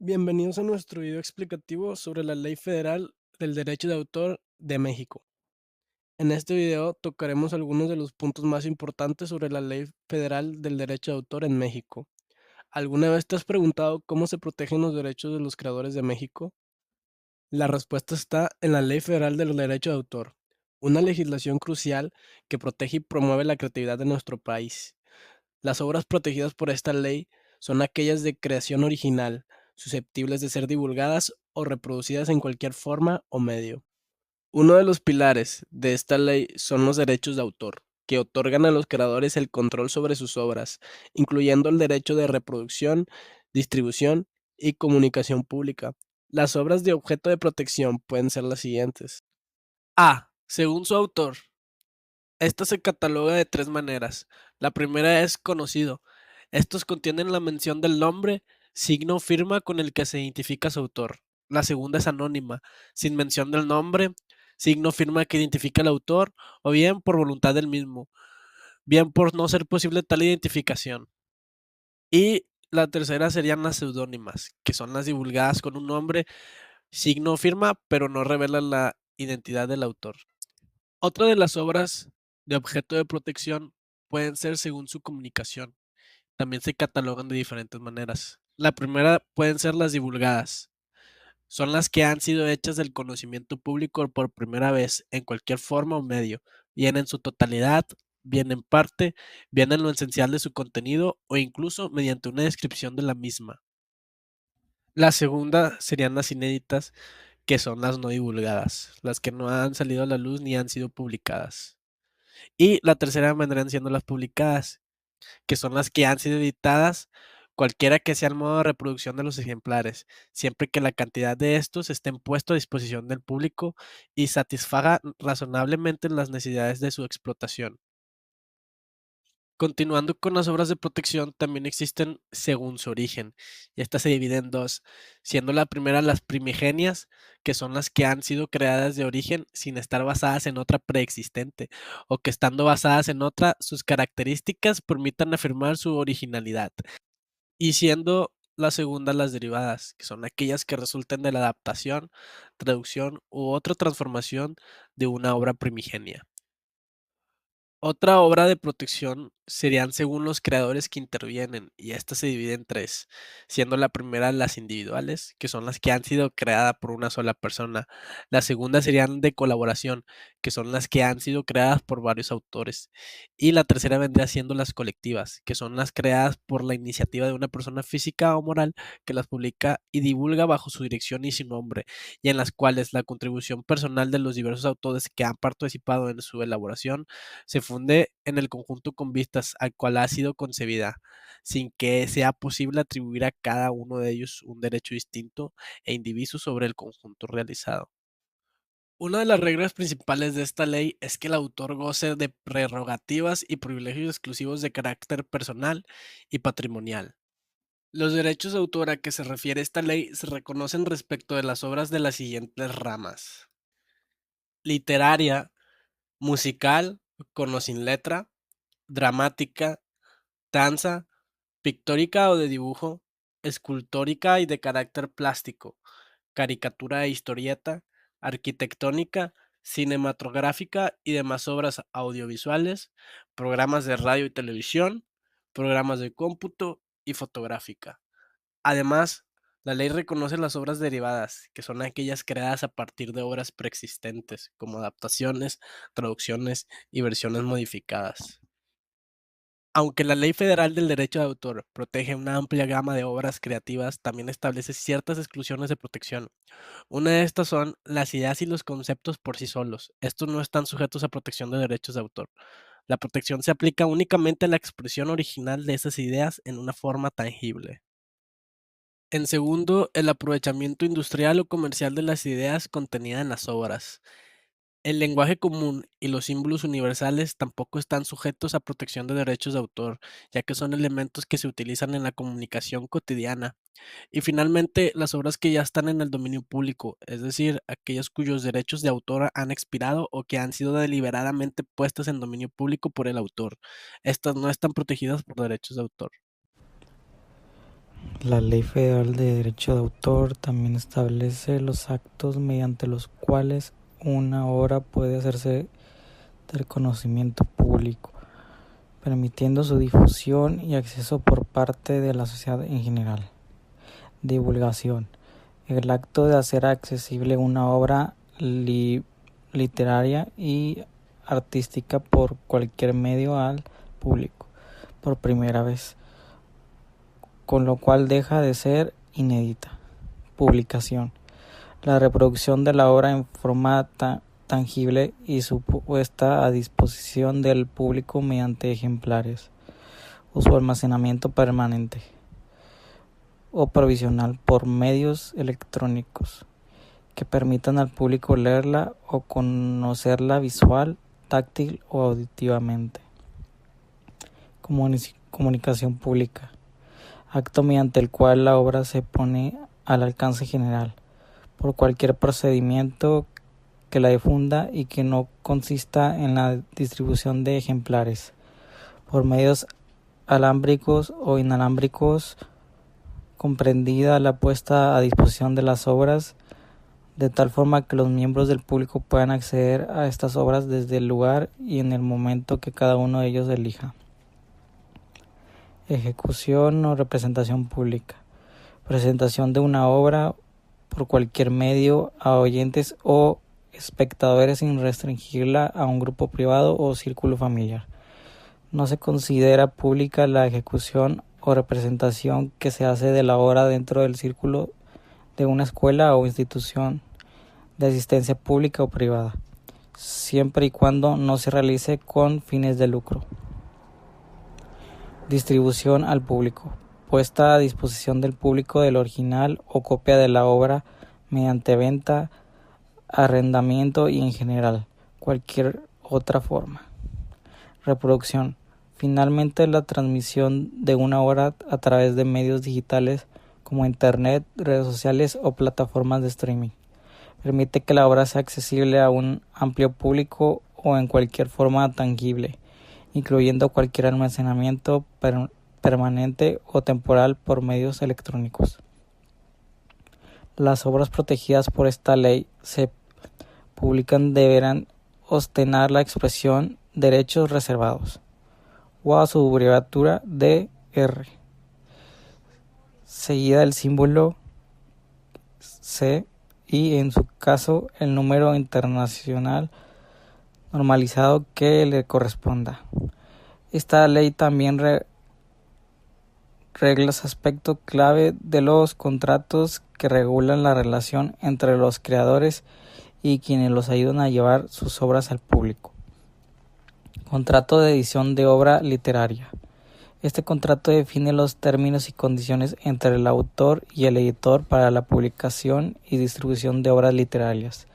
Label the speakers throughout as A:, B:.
A: Bienvenidos a nuestro video explicativo sobre la Ley Federal del Derecho de Autor de México. En este video tocaremos algunos de los puntos más importantes sobre la Ley Federal del Derecho de Autor en México. ¿Alguna vez te has preguntado cómo se protegen los derechos de los creadores de México? La respuesta está en la Ley Federal del Derecho de Autor, una legislación crucial que protege y promueve la creatividad de nuestro país. Las obras protegidas por esta ley son aquellas de creación original, susceptibles de ser divulgadas o reproducidas en cualquier forma o medio. Uno de los pilares de esta ley son los derechos de autor, que otorgan a los creadores el control sobre sus obras, incluyendo el derecho de reproducción, distribución y comunicación pública. Las obras de objeto de protección pueden ser las siguientes. A. Según su autor. Esta se cataloga de tres maneras. La primera es conocido. Estos contienen la mención del nombre, signo o firma con el que se identifica su autor. La segunda es anónima, sin mención del nombre, signo o firma que identifica al autor, o bien por voluntad del mismo, bien por no ser posible tal identificación. Y la tercera serían las seudónimas, que son las divulgadas con un nombre, signo o firma, pero no revelan la identidad del autor. Otra de las obras de objeto de protección pueden ser según su comunicación. También se catalogan de diferentes maneras. La primera pueden ser las divulgadas. Son las que han sido hechas del conocimiento público por primera vez en cualquier forma o medio, bien en su totalidad, bien en parte, bien en lo esencial de su contenido o incluso mediante una descripción de la misma. La segunda serían las inéditas, que son las no divulgadas, las que no han salido a la luz ni han sido publicadas. Y la tercera vendrían siendo las publicadas, que son las que han sido editadas, cualquiera que sea el modo de reproducción de los ejemplares, siempre que la cantidad de estos estén puesto a disposición del público y satisfaga razonablemente las necesidades de su explotación. Continuando con las obras de protección, también existen según su origen, y estas se dividen en dos, siendo la primera las primigenias, que son las que han sido creadas de origen sin estar basadas en otra preexistente, o que estando basadas en otra, sus características permitan afirmar su originalidad, y siendo la segunda las derivadas, que son aquellas que resulten de la adaptación, traducción u otra transformación de una obra primigenia. Otra obra de protección serían según los creadores que intervienen, y esta se divide en tres, siendo la primera las individuales, que son las que han sido creadas por una sola persona. La segunda serían de colaboración, que son las que han sido creadas por varios autores. Y la tercera vendría siendo las colectivas, que son las creadas por la iniciativa de una persona física o moral que las publica y divulga bajo su dirección y su nombre, y en las cuales la contribución personal de los diversos autores que han participado en su elaboración se funde en el conjunto con vistas al cual ha sido concebida, sin que sea posible atribuir a cada uno de ellos un derecho distinto e indiviso sobre el conjunto realizado. Una de las reglas principales de esta ley es que el autor goce de prerrogativas y privilegios exclusivos de carácter personal y patrimonial. Los derechos de autor a que se refiere esta ley se reconocen respecto de las obras de las siguientes ramas: literaria, musical, con o sin letra, dramática, danza, pictórica o de dibujo, escultórica y de carácter plástico, caricatura e historieta, arquitectónica, cinematográfica y demás obras audiovisuales, programas de radio y televisión, programas de cómputo y fotográfica. Además, la ley reconoce las obras derivadas, que son aquellas creadas a partir de obras preexistentes, como adaptaciones, traducciones y versiones modificadas. Aunque la Ley Federal del Derecho de Autor protege una amplia gama de obras creativas, también establece ciertas exclusiones de protección. Una de estas son las ideas y los conceptos por sí solos. Estos no están sujetos a protección de derechos de autor. La protección se aplica únicamente a la expresión original de esas ideas en una forma tangible. En segundo, el aprovechamiento industrial o comercial de las ideas contenidas en las obras. El lenguaje común y los símbolos universales tampoco están sujetos a protección de derechos de autor, ya que son elementos que se utilizan en la comunicación cotidiana. Y finalmente, las obras que ya están en el dominio público, es decir, aquellas cuyos derechos de autor han expirado o que han sido deliberadamente puestas en dominio público por el autor. Estas no están protegidas por derechos de autor.
B: La Ley Federal de Derecho de Autor también establece los actos mediante los cuales una obra puede hacerse de reconocimiento público, permitiendo su difusión y acceso por parte de la sociedad en general. Divulgación. El acto de hacer accesible una obra literaria y artística por cualquier medio al público por primera vez, con lo cual deja de ser inédita. Publicación. La reproducción de la obra en forma tangible y su puesta a disposición del público mediante ejemplares o su almacenamiento permanente o provisional por medios electrónicos que permitan al público leerla o conocerla visual, táctil o auditivamente. Comunicación pública. Acto mediante el cual la obra se pone al alcance general por cualquier procedimiento que la difunda y que no consista en la distribución de ejemplares por medios alámbricos o inalámbricos, comprendida la puesta a disposición de las obras de tal forma que los miembros del público puedan acceder a estas obras desde el lugar y en el momento que cada uno de ellos elija. Ejecución o representación pública. Presentación de una obra por cualquier medio a oyentes o espectadores sin restringirla a un grupo privado o círculo familiar. No se considera pública la ejecución o representación que se hace de la obra dentro del círculo de una escuela o institución de asistencia pública o privada, siempre y cuando no se realice con fines de lucro. Distribución al público. Puesta a disposición del público del original o copia de la obra mediante venta, arrendamiento y en general cualquier otra forma. Reproducción. Finalmente, la transmisión de una obra a través de medios digitales como Internet, redes sociales o plataformas de streaming. Permite que la obra sea accesible a un amplio público o en cualquier forma tangible, incluyendo cualquier almacenamiento permanente o temporal por medios electrónicos. Las obras protegidas por esta ley se publican deberán ostentar la expresión derechos reservados o a su abreviatura DR, seguida del símbolo C y en su caso el número internacional normalizado que le corresponda. Esta ley también reglas aspecto clave de los contratos que regulan la relación entre los creadores y quienes los ayudan a llevar sus obras al público. Contrato de edición de obra literaria. Este contrato define los términos y condiciones entre el autor y el editor para la publicación y distribución de obras literarias.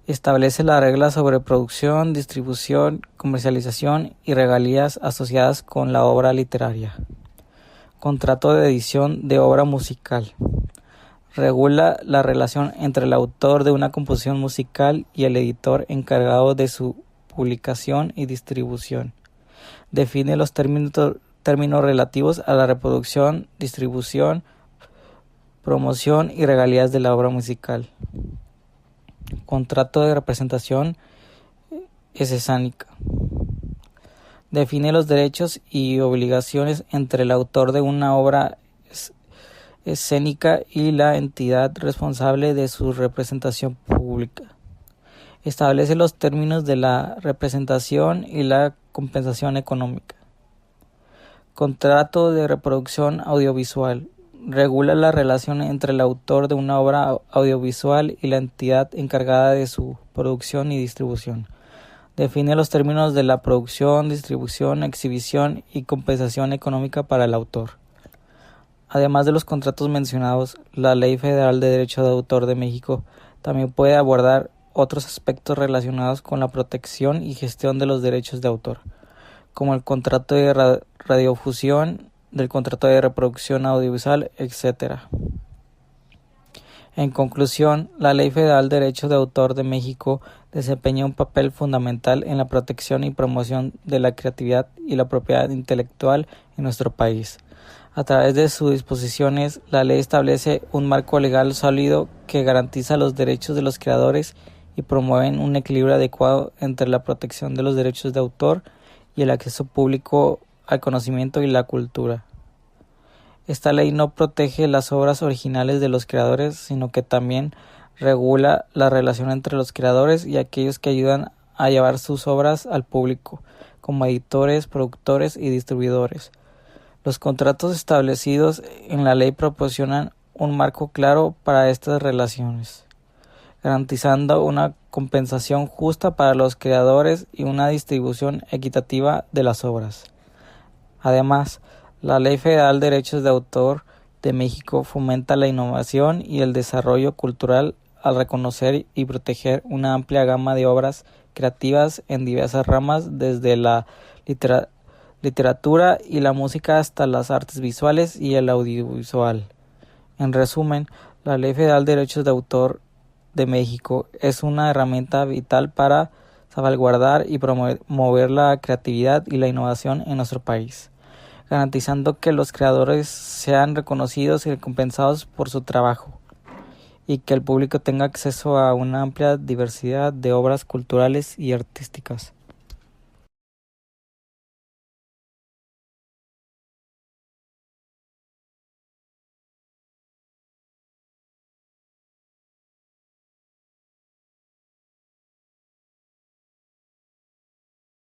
B: Establece las reglas sobre producción, distribución, comercialización y regalías asociadas con la obra literaria. Contrato de edición de obra musical. Regula la relación entre el autor de una composición musical y el editor encargado de su publicación y distribución. Define los términos relativos a la reproducción, distribución, promoción y regalías de la obra musical. Contrato de representación escénica. Define los derechos y obligaciones entre el autor de una obra escénica y la entidad responsable de su representación pública. Establece los términos de la representación y la compensación económica. Contrato de reproducción audiovisual. Regula la relación entre el autor de una obra audiovisual y la entidad encargada de su producción y distribución. Define los términos de la producción, distribución, exhibición y compensación económica para el autor. Además de los contratos mencionados, la Ley Federal de Derecho de Autor de México también puede abordar otros aspectos relacionados con la protección y gestión de los derechos de autor, como el contrato de radiofusión, del contrato de reproducción audiovisual, etc. En conclusión, la Ley Federal de Derecho de Autor de México desempeña un papel fundamental en la protección y promoción de la creatividad y la propiedad intelectual en nuestro país, A través de sus disposiciones, la ley establece un marco legal sólido que garantiza los derechos de los creadores y promueven un equilibrio adecuado entre la protección de los derechos de autor y el acceso público al conocimiento y la cultura. Esta ley no protege las obras originales de los creadores, sino que también regula la relación entre los creadores y aquellos que ayudan a llevar sus obras al público, como editores, productores y distribuidores. Los contratos establecidos en la ley proporcionan un marco claro para estas relaciones, garantizando una compensación justa para los creadores y una distribución equitativa de las obras. Además, la Ley Federal de Derechos de Autor de México fomenta la innovación y el desarrollo cultural al reconocer y proteger una amplia gama de obras creativas en diversas ramas, desde la literatura y la música hasta las artes visuales y el audiovisual. En resumen, la Ley Federal de Derechos de Autor de México es una herramienta vital para salvaguardar y promover la creatividad y la innovación en nuestro país, garantizando que los creadores sean reconocidos y recompensados por su trabajo, y que el público tenga acceso a una amplia diversidad de obras culturales y artísticas.